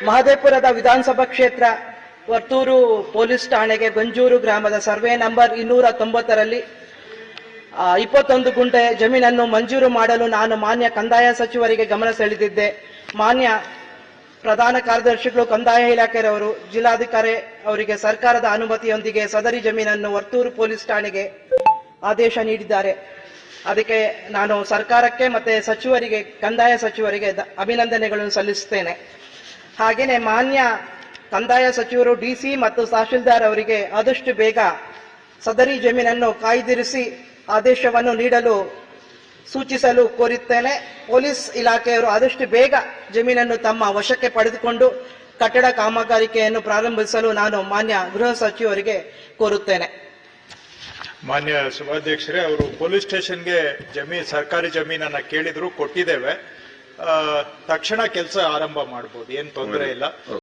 ಮಹದೇವಪುರದ ವಿಧಾನಸಭಾ ಕ್ಷೇತ್ರ ವರ್ತೂರು ಪೊಲೀಸ್ ಠಾಣೆಗೆ ಗಂಜೂರು ಗ್ರಾಮದ ಸರ್ವೆ ನಂಬರ್ 290ರಲ್ಲಿ 21 ಗುಂಟೆ ಜಮೀನನ್ನು ಮಂಜೂರು ಮಾಡಲು ನಾನು ಮಾನ್ಯ ಕಂದಾಯ ಸಚಿವರಿಗೆ ಗಮನ ಸೆಳೆದಿದ್ದೆ. ಮಾನ್ಯ ಪ್ರಧಾನ ಕಾರ್ಯದರ್ಶಿಗಳು ಕಂದಾಯ ಇಲಾಖೆಯವರು ಜಿಲ್ಲಾಧಿಕಾರಿ ಅವರಿಗೆ ಸರ್ಕಾರದ ಅನುಮತಿಯೊಂದಿಗೆ ಸದರಿ ಜಮೀನನ್ನು ವರ್ತೂರು ಪೊಲೀಸ್ ಠಾಣೆಗೆ ಆದೇಶ ನೀಡಿದ್ದಾರೆ. ಅದಕ್ಕೆ ನಾನು ಸರ್ಕಾರಕ್ಕೆ ಮತ್ತೆ ಸಚಿವರಿಗೆ ಕಂದಾಯ ಸಚಿವರಿಗೆ ಅಭಿನಂದನೆಗಳನ್ನು ಸಲ್ಲಿಸುತ್ತೇನೆ. ಹಾಗೆಯೇ ಮಾನ್ಯ ಕಂದಾಯ ಸಚಿವರು ಡಿಸಿ ಮತ್ತು ತಹಶೀಲ್ದಾರ್ ಅವರಿಗೆ ಆದಷ್ಟು ಬೇಗ ಸದರಿ ಜಮೀನನ್ನು ಕಾಯ್ದಿರಿಸಿ ಆದೇಶವನ್ನು ನೀಡಲು ಸೂಚಿಸಲು ಕೋರುತ್ತೇನೆ. ಪೊಲೀಸ್ ಇಲಾಖೆಯವರು ಆದಷ್ಟು ಬೇಗ ಜಮೀನನ್ನು ತಮ್ಮ ವಶಕ್ಕೆ ಪಡೆದುಕೊಂಡು ಕಟ್ಟಡ ಕಾಮಗಾರಿಕೆಯನ್ನು ಪ್ರಾರಂಭಿಸಲು ನಾನು ಮಾನ್ಯ ಗೃಹ ಸಚಿವರಿಗೆ ಕೋರುತ್ತೇನೆ. ಮಾನ್ಯ ಸಭಾಧ್ಯಕ್ಷರೇ, ಅವರು ಪೊಲೀಸ್ ಸ್ಟೇಷನ್ಗೆ ಸರ್ಕಾರಿ ಜಮೀನನ್ನ ಕೇಳಿದ್ರು, ಕೊಟ್ಟಿದ್ದೇವೆ. ತಕ್ಷಣ ಕೆಲಸ ಆರಂಭ ಮಾಡಬಹುದು, ಏನ್ ತೊಂದರೆ ಇಲ್ಲ.